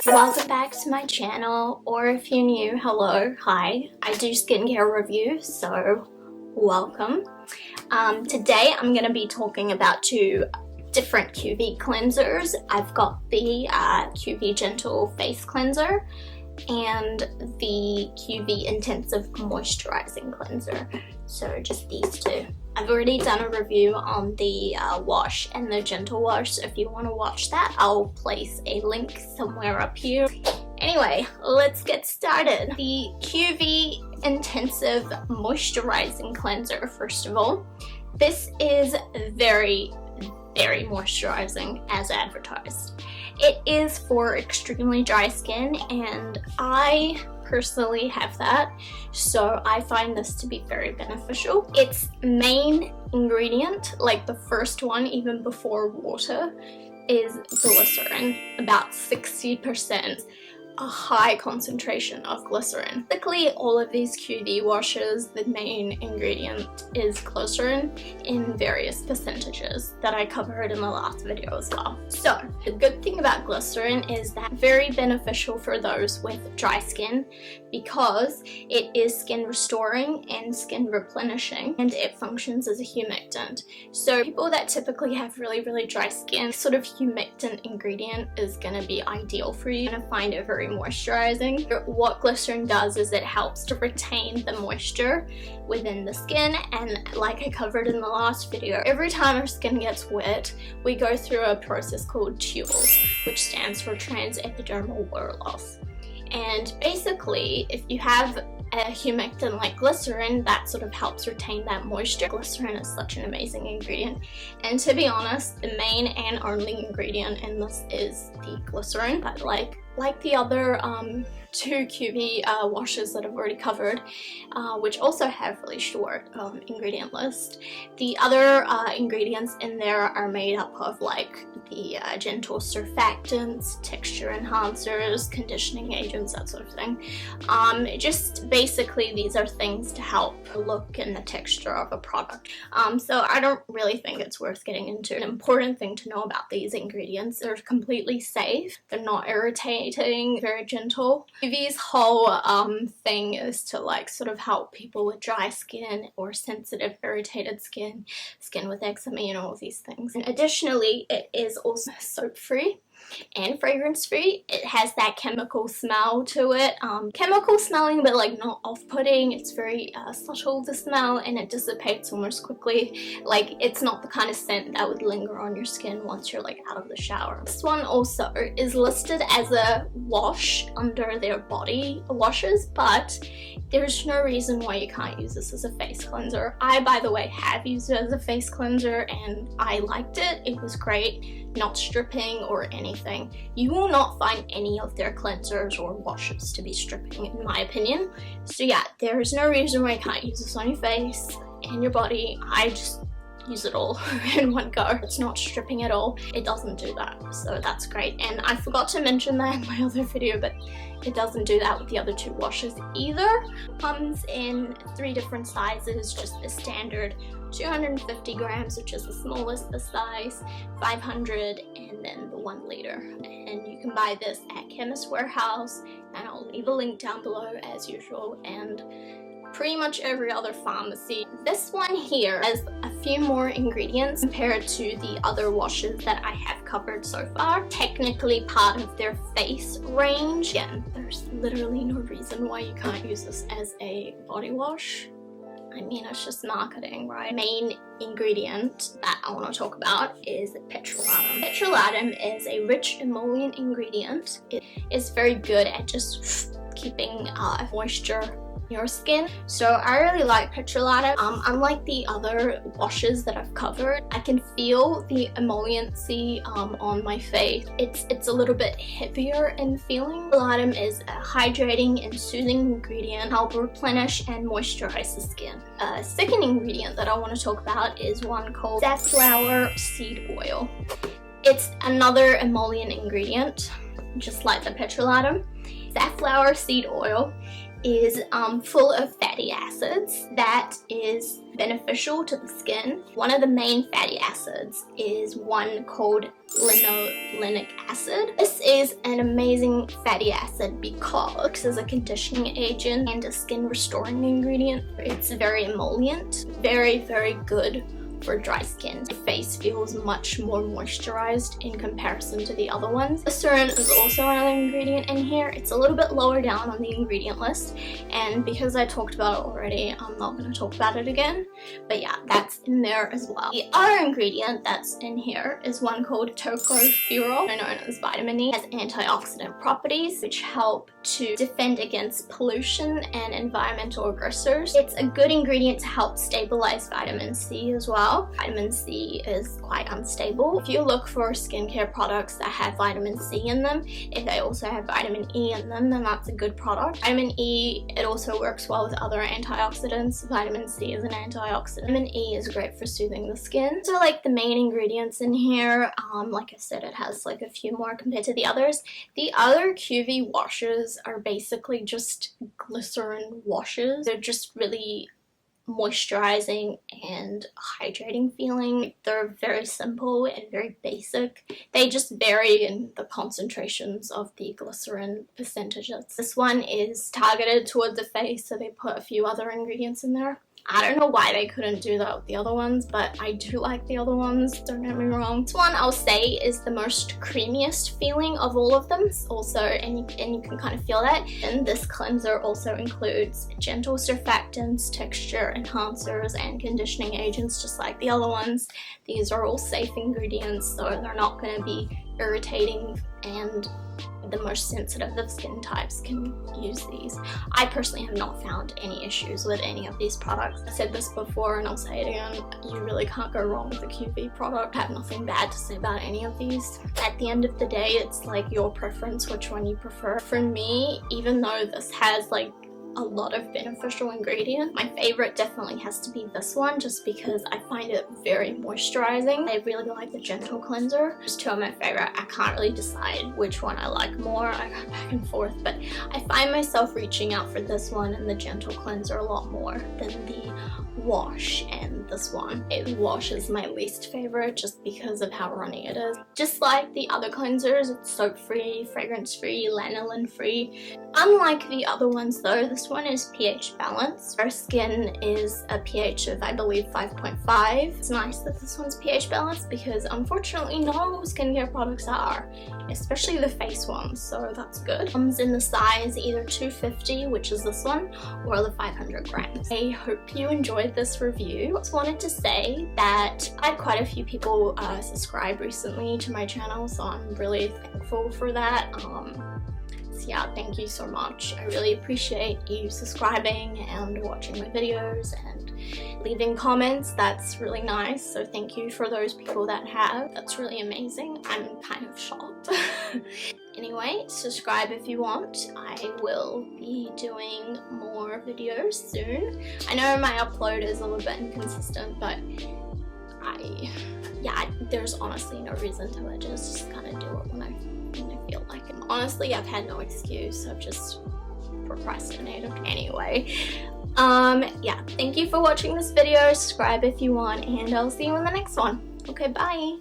Welcome back to my channel, or if you're new, hello, hi. I do skincare reviews, so welcome. Today I'm going to be talking about two different QV cleansers. I've got the QV Gentle Face Cleanser and the QV Intensive Moisturizing Cleanser. So just these two. I've already done a review on the wash and the gentle wash, so if you want to watch that, I'll place a link somewhere up here. Anyway, let's get started. The QV Intensive Moisturizing Cleanser, first of all. This is very moisturizing as advertised. It is for extremely dry skin, and I personally have that, so I find this to be very beneficial. Its main ingredient, like the first one even before water, is glycerin, about 60%. A high concentration of glycerin. Typically, all of these QV washes, the main ingredient is glycerin in various percentages that I covered in the last video as well. So the good thing about glycerin is that very beneficial for those with dry skin because it is skin restoring and skin replenishing, and it functions as a humectant. So people that typically have really dry skin, sort of humectant ingredient is going to be ideal for you. You're going to find it very moisturizing. What glycerin does is it helps to retain the moisture within the skin, and like I covered in the last video, every time our skin gets wet, we go through a process called TEOLS, which stands for transepidermal wear loss. And basically, if you have a humectant like glycerin, that sort of helps retain that moisture. Glycerin is such an amazing ingredient, and to be honest, the main and only ingredient in this is the glycerin. But like the other two QV washes that I've already covered, which also have really short ingredient list, the other ingredients in there are made up of like the gentle surfactants, texture enhancers, conditioning agents, that sort of thing. Just basically these are things to help the look and the texture of a product. So I don't really think it's worth getting into. An important thing to know about these ingredients: they're completely safe, they're not irritating, very gentle. QV's whole thing is to like sort of help people with dry skin or sensitive, irritated skin, skin with eczema, and all of these things. And additionally, it is also soap free and fragrance free. It has that chemical smell to it. Chemical smelling, but like not off-putting. It's very subtle, the smell, and it dissipates almost quickly. Like, it's not the kind of scent that would linger on your skin once you're like out of the shower. This one also is listed as a wash under their body washes, but there's no reason why you can't use this as a face cleanser. I, by the way, have used it as a face cleanser and I liked it. It was great, not stripping or anything. You will not find any of their cleansers or washes to be stripping, in my opinion. So yeah, there's no reason why you can't use this on your face and your body. I just use it all in one go. It's not stripping at all. It doesn't do that, so that's great. And I forgot to mention that in my other video, but it doesn't do that with the other two washes either. Comes in 3 different sizes, just the standard 250 grams, which is the smallest the size, 500, and then the 1 liter. And you can buy this at Chemist Warehouse, and I'll leave a link down below as usual, and pretty much every other pharmacy. This one here has a few more ingredients compared to the other washes that I have covered so far. Technically part of their face range. Again, there's literally no reason why you can't use this as a body wash. I mean, it's just marketing, right? Main ingredient that I want to talk about is petrolatum. Petrolatum is a rich emollient ingredient. It is very good at just keeping moisture your skin, so I really like petrolatum. Unlike the other washes that I've covered, I can feel the emolliency on my face. It's a little bit heavier in feeling. Petrolatum is a hydrating and soothing ingredient, help replenish and moisturize the skin. Second ingredient that I want to talk about is one called Safflower Seed Oil. It's another emollient ingredient, just like the petrolatum. Safflower seed oil is full of fatty acids that is beneficial to the skin. One of the main fatty acids is one called Linoleic Acid. This is an amazing fatty acid because it works as a conditioning agent and a skin restoring ingredient. It's very emollient, very, very good for dry skin. The face feels much more moisturized in comparison to the other ones. Glycerin is also another ingredient in here. It's a little bit lower down on the ingredient list, and because I talked about it already, I'm not going to talk about it again, but yeah, that's in there as well. The other ingredient that's in here is one called tocopherol, known as vitamin E. It has antioxidant properties which help to defend against pollution and environmental aggressors. It's a good ingredient to help stabilize vitamin C as well. Vitamin C is quite unstable. If you look for skincare products that have vitamin C in them, if they also have vitamin E in them, then that's a good product. Vitamin E, it also works well with other antioxidants. Vitamin C is an antioxidant. Vitamin E is great for soothing the skin. So like the main ingredients in here, like I said, it has like a few more compared to the others. The other QV washes are basically just glycerin washes. They're just really moisturizing and hydrating feeling. They're very simple and very basic. They just vary in the concentrations of the glycerin percentages. This one is targeted toward the face, so they put a few other ingredients in there. I don't know why they couldn't do that with the other ones, but I do like the other ones, don't get me wrong. This one I'll say is the most creamiest feeling of all of them also, and you can kind of feel that. And this cleanser also includes gentle surfactants, texture enhancers, and conditioning agents just like the other ones. These are all safe ingredients, so they're not going to be irritating, and the most sensitive of skin types can use these. I personally have not found any issues with any of these products. I said this before and I'll say it again, you really can't go wrong with a QV product. I have nothing bad to say about any of these. At the end of the day, it's like your preference which one you prefer. For me, even though this has like a lot of beneficial ingredients, my favorite definitely has to be this one, just because I find it very moisturizing. I really like the gentle cleanser. Just two of my favorite. I can't really decide which one I like more. I go back and forth, but I find myself reaching out for this one and the gentle cleanser a lot more than the wash and this one. The wash is my least favorite just because of how runny it is. Just like the other cleansers, it's soap free, fragrance free, lanolin free. Unlike the other ones though, this one is pH balanced. Our skin is a pH of, I believe, 5.5. It's nice that this one's pH balanced because unfortunately not all skincare products are, especially the face ones, so that's good. Comes in the size either 250, which is this one, or the 500 grams. I hope you enjoyed this review. I just wanted to say that I had quite a few people subscribe recently to my channel, so I'm really thankful for that. Yeah, thank you so much. I really appreciate you subscribing and watching my videos and leaving comments. That's really nice, so thank you for those people that have. That's really amazing. I'm kind of shocked. Anyway, subscribe if you want. I will be doing more videos soon. I know my upload is a little bit inconsistent, but there's honestly no reason to it. Just kind of do it when I feel like it. Honestly, I've had no excuse. I've just procrastinated. Anyway, yeah, thank you for watching this video. Subscribe if you want, and I'll see you in the next one. Okay, bye.